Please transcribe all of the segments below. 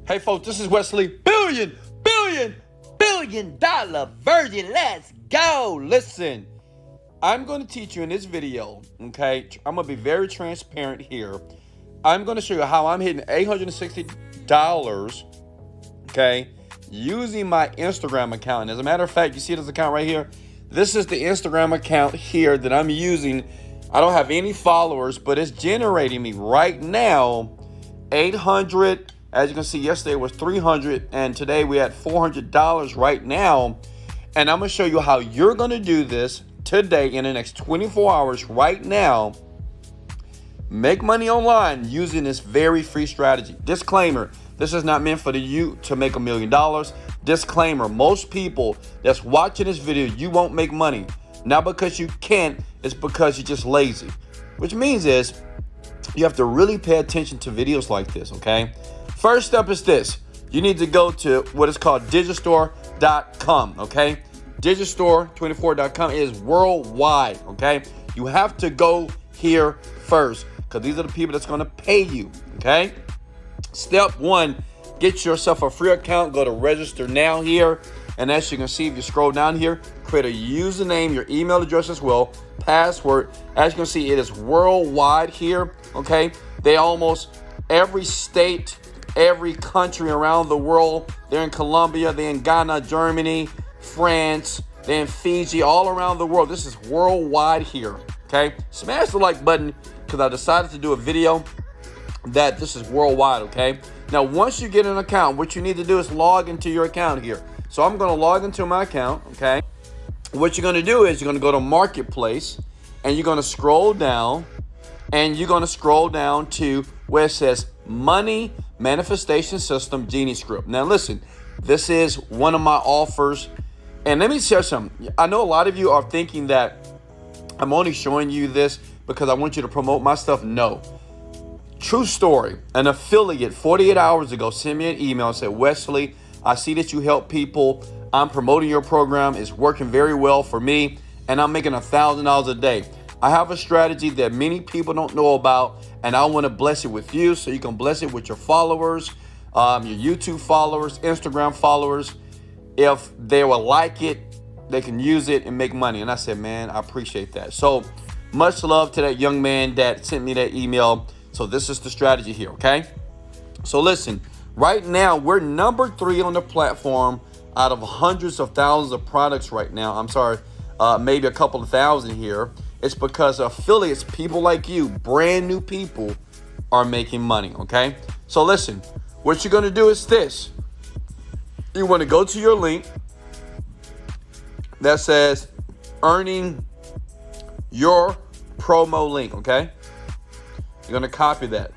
Hey folks, this is Wesley, billion dollar virgin. Let's go. Listen, I'm going to teach you in this video, okay? I'm going to be very transparent here. I'm going to show you how I'm hitting $860, okay, using my Instagram account. And as a matter of fact, you see this account right here? This is the Instagram account here that I'm using. I don't have any followers, but it's generating me right now 800. As you can see, yesterday was 300, and today we had $400 right now. And I'm going to show you how you're going to do this today in the next 24 hours right now. Make money online using this very free strategy. Disclaimer, this is not meant for you to make $1 million. Disclaimer, most people that's watching this video, you won't make money. Not because you can't, it's because you're just lazy. Which means is you have to really pay attention to videos like this, okay? First step is this. You need to go to what is called digistore.com, okay? Digistore24.com is worldwide, okay? You have to go here first because these are the people that's going to pay you, okay? Step one, get yourself a free account. Go to register now here. And as you can see, if you scroll down here, create a username, your email address as well, password. As you can see, it is worldwide here, okay? They almost every state, every country around the world. They're in Colombia, they're in Ghana, Germany, France, they're in Fiji, all around the world. This is worldwide here, okay? Smash the like button because I decided to do a video that this is worldwide, okay? Now, once you get an account, what you need to do is log into your account here. So I'm going to log into my account, okay? What you're going to do is you're going to go to Marketplace, and you're going to scroll down, and you're going to scroll down to where it says Money Manifestation System Genie Script. Now, listen, this is one of my offers. And let me share something. I know a lot of you are thinking that I'm only showing you this because I want you to promote my stuff. No. True story. An affiliate 48 hours ago sent me an email and said, Wesley, I see that you help people. I'm promoting your program. It's working very well for me, and I'm making $1,000 a day. I have a strategy that many people don't know about, and I want to bless it with you so you can bless it with your followers, your YouTube followers, Instagram followers. If they will like it, they can use it and make money. And I said, man, I appreciate that. So much love to that young man that sent me that email. So this is the strategy here, okay? So listen. Right now, we're number 3 on the platform out of hundreds of thousands of products right now. I'm sorry, maybe a couple of thousand here. It's because affiliates, people like you, brand new people, are making money, okay? So listen, what you're going to do is this. You want to go to your link that says earning your promo link, okay? You're going to copy that.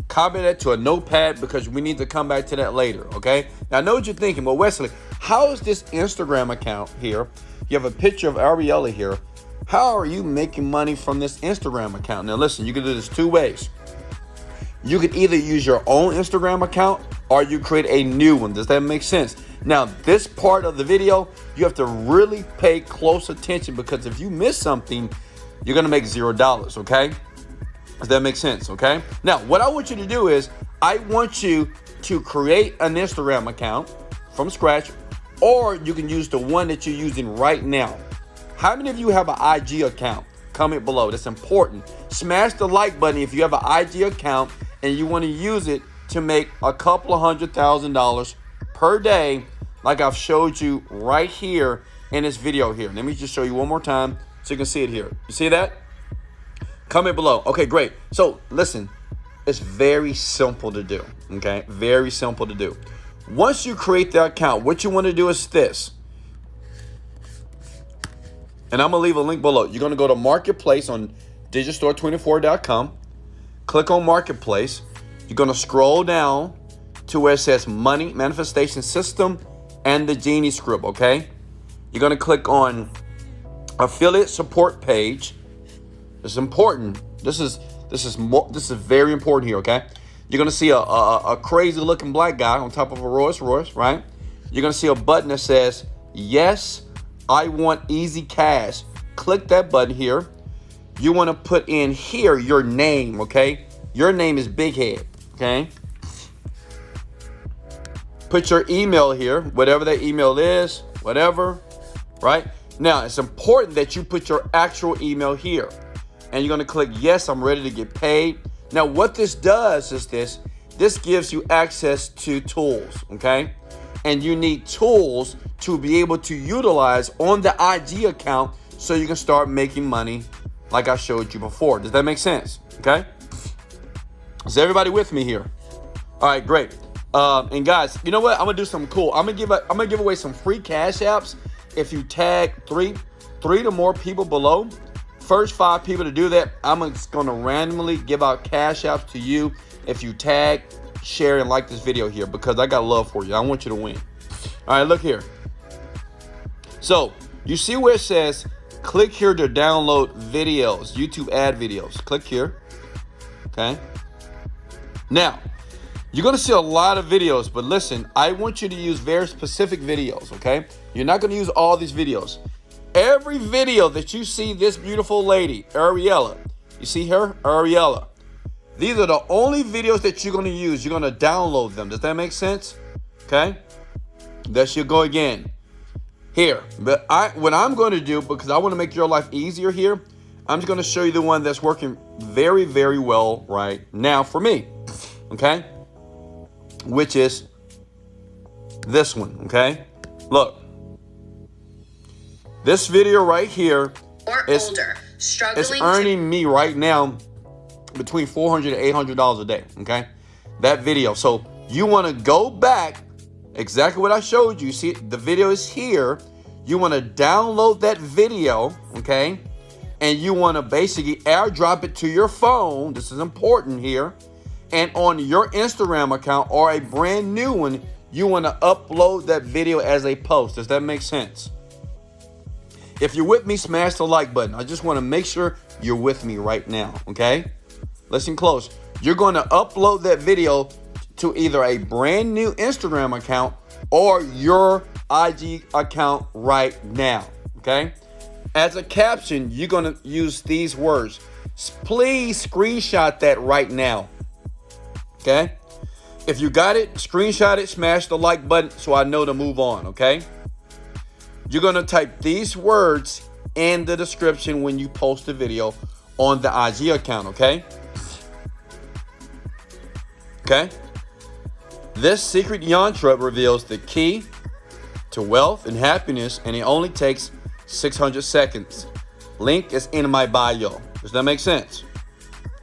Copy that to a notepad because we need to come back to that later, okay? Now, I know what you're thinking. Well, Wesley, how is this Instagram account here? You have a picture of Ariella here. How are you making money from this Instagram account? Now, listen, you can do this 2 ways. You could either use your own Instagram account or you create a new one. Does that make sense? Now, this part of the video, you have to really pay close attention because if you miss something, you're going to make $0, okay? Does that make sense? Okay. Now, what I want you to do is I want you to create an Instagram account from scratch, or you can use the one that you're using right now. How many of you have an IG account? Comment below. That's important. Smash the like button if you have an IG account and you want to use it to make a couple of $100,000 per day, like I've showed you right here in this video here. Let me just show you one more time so you can see it here. You see that? Comment below. Okay, great. So listen, it's very simple to do, okay? Very simple to do. Once you create the account, what you want to do is this. And I'm going to leave a link below. You're going to go to Marketplace on digistore24.com. Click on Marketplace. You're going to scroll down to where it says Money Manifestation System and the Genie Script, okay? You're going to click on Affiliate Support Page. It's important. This is very important here, okay? You're gonna see a crazy looking black guy on top of a Rolls Royce, right? You're gonna see a button that says, yes, I want easy cash. Click that button here. You wanna put in here your name, okay? Your name is Big Head, okay? Put your email here, whatever that email is, whatever, right? Now, it's important that you put your actual email here. And you're going to click, yes, I'm ready to get paid. Now, what this does is this gives you access to tools, okay? And you need tools to be able to utilize on the IG account so you can start making money like I showed you before. Does that make sense? Okay? Is everybody with me here? All right, great. And guys, you know what? I'm gonna do something cool. I'm gonna give away some free cash apps if you tag three to more people below. First 5 people to do that, I'm just gonna randomly give out cash apps to you if you tag, share, and like this video here, because I got love for you. I want you to win. All right, look here. So you see where it says click here to download videos, YouTube ad videos. Click here. Okay. Now, you're going to see a lot of videos, but listen, I want you to use very specific videos, okay? You're not going to use all these videos. Every video that you see this beautiful lady, Ariella, you see her, Ariella, these are the only videos that you're going to use. You're going to download them. Does that make sense? Okay? That should go again. Here, but what I'm going to do, because I want to make your life easier here, I'm just going to show you the one that's working very, very well right now for me, okay? Which is this one, okay? Look, this video right here is earning me right now between $400 and $800 a day, okay? That video. So you want to go back, exactly what I showed you. See, the video is here. You want to download that video, okay? And you want to basically airdrop it to your phone. This is important here. And on your Instagram account or a brand new one, you want to upload that video as a post. Does that make sense? If you're with me, smash the like button. I just want to make sure you're with me right now, okay? Listen close. You're going to upload that video to either a brand new Instagram account or your IG account right now, okay? As a caption, you're going to use these words. Please screenshot that right now, okay? If you got it, screenshot it, smash the like button so I know to move on, okay? You're going to type these words in the description when you post the video on the IG account, okay? Okay? This secret yantra reveals the key to wealth and happiness, and it only takes 600 seconds. Link is in my bio. Does that make sense?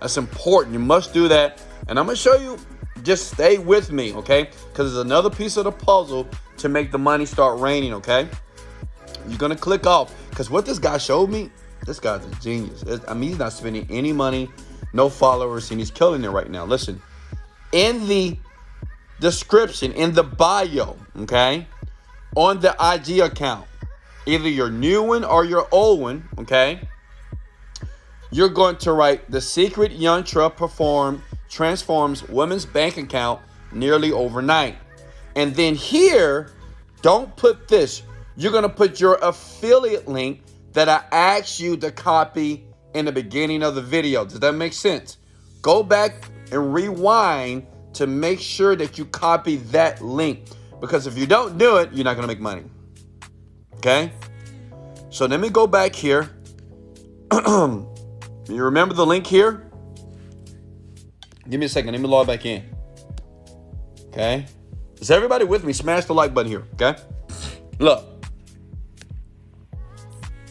That's important. You must do that. And I'm going to show you. Just stay with me, okay? Because there's another piece of the puzzle to make the money start raining, okay? You're going to click off. Because what this guy showed me, this guy's a genius. I mean, he's not spending any money, no followers, and he's killing it right now. Listen, in the description, in the bio, okay, on the IG account, either your new one or your old one, okay, you're going to write the secret yantra transforms women's bank account nearly overnight. And then here, don't put this. You're going to put your affiliate link that I asked you to copy in the beginning of the video. Does that make sense? Go back and rewind to make sure that you copy that link. Because if you don't do it, you're not going to make money. Okay? So let me go back here. You remember the link here? Give me a second. Let me log back in. Okay? Is everybody with me? Smash the like button here. Okay? Look.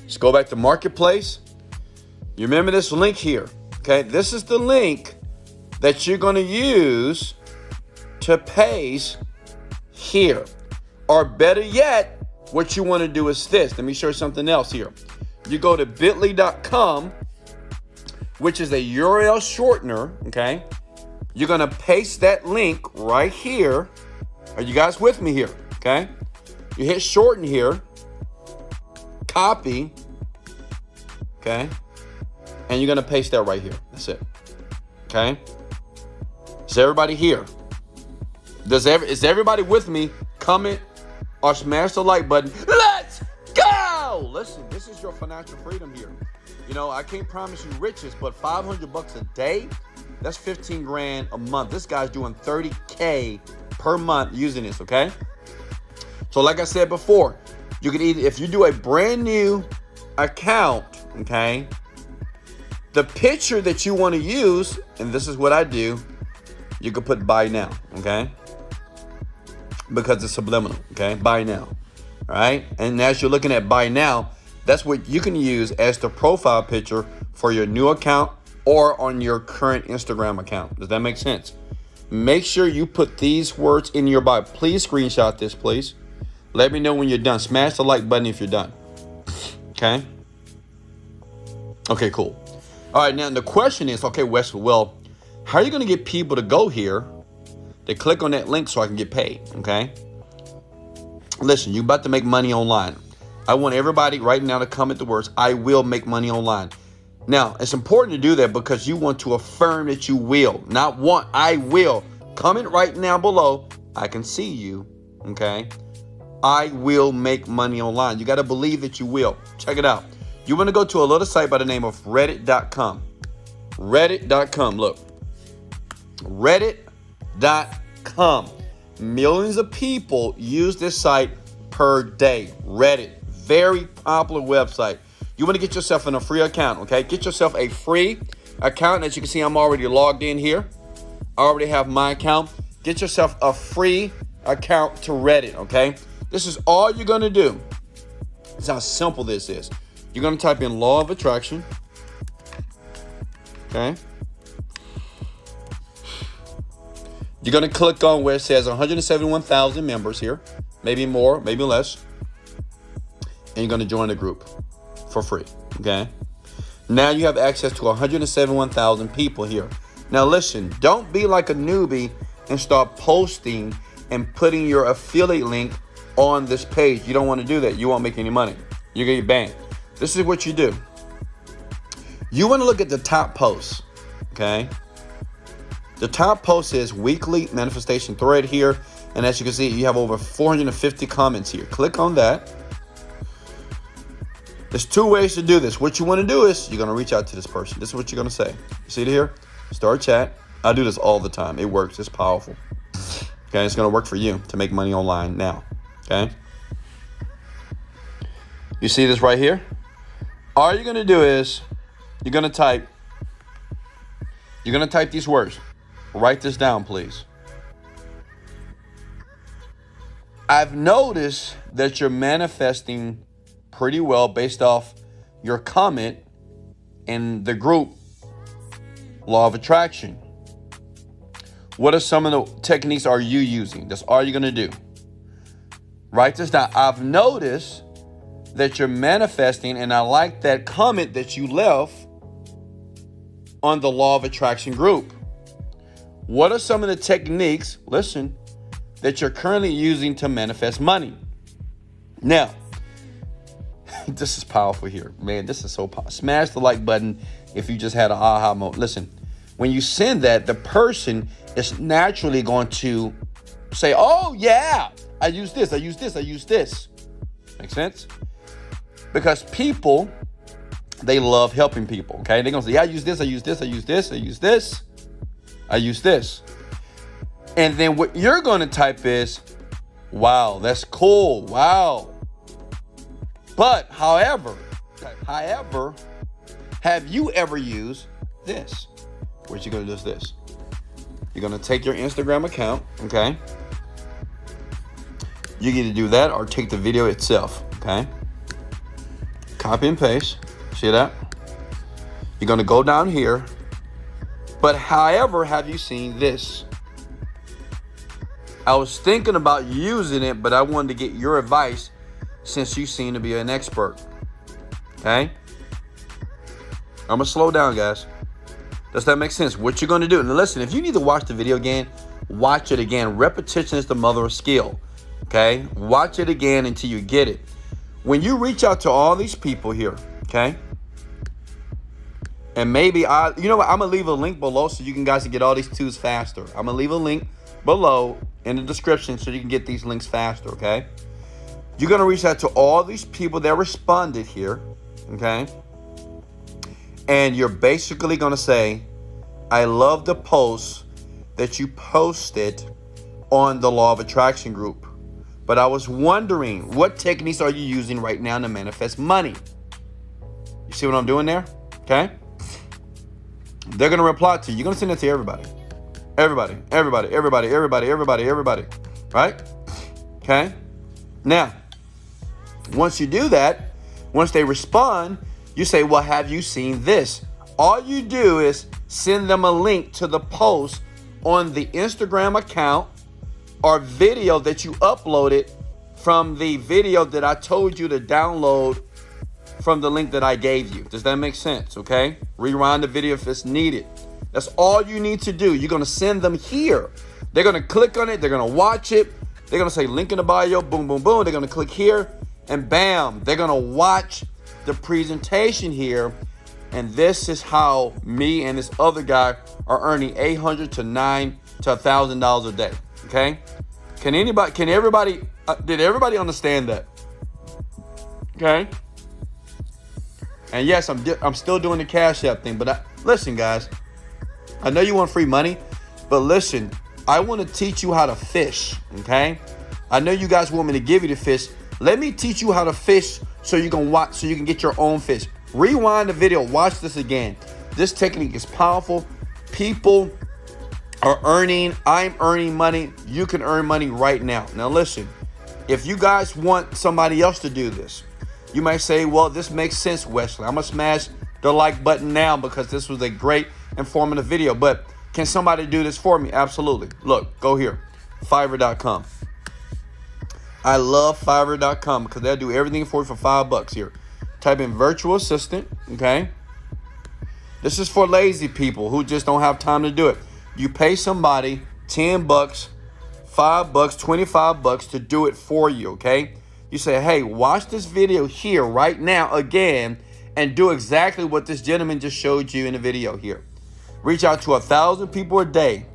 Let's go back to Marketplace. You remember this link here. Okay? This is the link that you're going to use to paste here. Or better yet, what you want to do is this. Let me show you something else here. You go to bit.ly.com, which is a URL shortener, okay? You're going to paste that link right here. Are you guys with me here, okay? You hit shorten here, copy, okay? And you're going to paste that right here. That's it, okay? Is everybody here? Is everybody with me? Comment or smash the like button. Let's go! Listen, this is your financial freedom here. You know, I can't promise you riches, but $500 a day, that's 15 grand a month. This guy's doing 30K per month using this, okay? So like I said before, you can either, if you do a brand new account, okay, the picture that you want to use, and this is what I do, you can put buy now, okay? Because it's subliminal, okay? Buy now, all right? And as you're looking at buy now, that's what you can use as the profile picture for your new account or on your current Instagram account. Does that make sense? Make sure you put these words in your bio. Please screenshot this, please. Let me know when you're done. Smash the like button if you're done. Okay? Okay, cool. All right, now the question is, okay, Wesley, well, how are you going to get people to go here, to click on that link so I can get paid, okay? Listen, you're about to make money online. I want everybody right now to comment the words, I will make money online. Now, it's important to do that because you want to affirm that you will, not want, I will. Comment right now below. I can see you, okay? I will make money online. You got to believe that you will. Check it out. You want to go to a little site by the name of reddit.com. Reddit.com. Look. Reddit.com. Millions of people use this site per day. Reddit. Very popular website. You want to get yourself in a free account, okay? Get yourself a free account. As you can see, I'm already logged in here. I already have my account. Get yourself a free account to Reddit, okay? This is all you're going to do. This is how simple this is. You're going to type in law of attraction, okay? You're going to click on where it says 171,000 members here. Maybe more, maybe less. And you're going to join the group for free, okay? Now you have access to 171,000 people here. Now listen, don't be like a newbie and start posting and putting your affiliate link on this page. You don't want to do that. You won't make any money. You're going to get banned. This is what you do. You want to look at the top posts, okay? The top post is weekly manifestation thread here. And as you can see, you have over 450 comments here. Click on that. There's two ways to do this. What you want to do is you're going to reach out to this person. This is what you're going to say. You see it here? Start chat. I do this all the time. It works. It's powerful. Okay, it's going to work for you to make money online now. Okay? You see this right here? All you're going to do is you're going to type these words. Write this down, please. I've noticed that you're manifesting pretty well based off your comment in the group law of attraction. What are some of the techniques are you using? That's all you're going to do. Write this down. I've noticed that you're manifesting, and I like that comment that you left on the law of attraction group. What are some of the techniques, listen, that you're currently using to manifest money? Now, this is powerful here. Man, this is so powerful. Smash the like button if you just had an aha moment. Listen, when you send that, the person is naturally going to say, oh, yeah, I use this, I use this, I use this. Make sense? Because people, they love helping people, okay? They're going to say, yeah, I use this, I use this, I use this, I use this, I use this. And then what you're going to type is, wow, that's cool, wow. But, however, have you ever used this? What you're going to do is this. You're going to take your Instagram account, okay? You get to do that or take the video itself, okay? Copy and paste. See that? You're going to go down here. But, however, have you seen this? I was thinking about using it, but I wanted to get your advice since you seem to be an expert. Okay? I'm going to slow down, guys. Does that make sense? What you're going to do. Now, listen, if you need to watch the video again, watch it again. Repetition is the mother of skill. Okay? Watch it again until you get it. When you reach out to all these people here, okay? And maybe I'm going to leave a link below so you guys can get all these twos faster. I'm going to leave a link below in the description so you can get these links faster, okay? You're going to reach out to all these people that responded here, okay? And you're basically going to say, I love the post that you posted on the Law of Attraction group. But I was wondering, what techniques are you using right now to manifest money? You see what I'm doing there? Okay? They're going to reply to you. You're going to send it to everybody. Everybody. Right? Okay? Now, once you do that, once they respond, you say, well, have you seen this? All you do is send them a link to the post on the Instagram account or video that you uploaded from the video that I told you to download from the link that I gave you. Does that make sense? Okay? Rewind the video if it's needed. That's all you need to do. You're going to send them here. They're going to click on it. They're going to watch it. They're going to say link in the bio. Boom, boom, boom. They're going to click here and bam. They're going to watch the presentation here. And this is how me and this other guy are earning $800 to $1,000 a day. Okay? Did everybody understand that? Okay? And yes, I'm still doing the Cash App thing, but listen, guys, I know you want free money, but listen, I want to teach you how to fish, okay? I know you guys want me to give you the fish. Let me teach you how to fish so you can get your own fish. Rewind the video, watch this again. This technique is powerful. People are earning, I'm earning money. You can earn money right now. Now listen, if you guys want somebody else to do this, you might say, well, this makes sense, Wesley. I'm going to smash the like button now because this was a great informative video. But can somebody do this for me? Absolutely. Look, go here, Fiverr.com. I love Fiverr.com because they'll do everything for you for $5 here. Type in virtual assistant, okay? This is for lazy people who just don't have time to do it. You pay somebody $10, $5, $25 to do it for you, okay? You say, hey, watch this video here right now again and do exactly what this gentleman just showed you in the video here. Reach out to 1,000 people a day.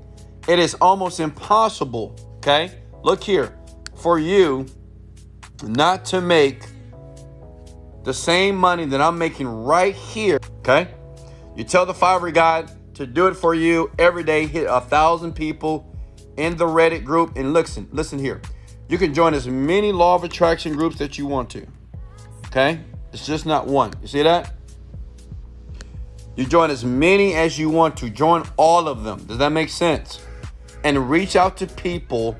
It is almost impossible, okay? Look here, for you not to make the same money that I'm making right here, okay? You tell the Fiverr guy to do it for you every day, hit 1,000 people in the Reddit group, and listen here. You can join as many Law of Attraction groups that you want to, okay? It's just not one. You see that? You join as many as you want to. Join all of them. Does that make sense? And reach out to people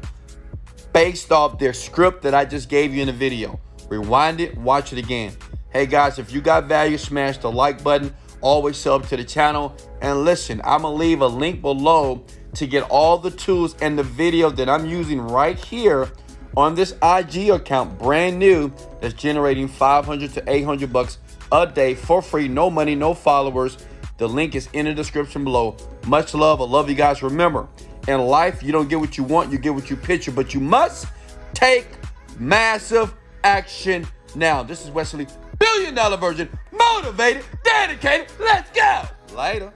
based off their script that I just gave you in the video. Rewind it, watch it again. Hey guys, if you got value, smash the like button. Always sub to the channel. And listen, I'm going to leave a link below to get all the tools and the video that I'm using right here on this IG account, brand new, that's generating $500 to $800 a day for free. No money, no followers. The link is in the description below. Much love. I love you guys. Remember, in life, you don't get what you want, you get what you picture, but you must take massive action now. This is Wesley, $1 billion virgin, motivated, dedicated. Let's go. Later.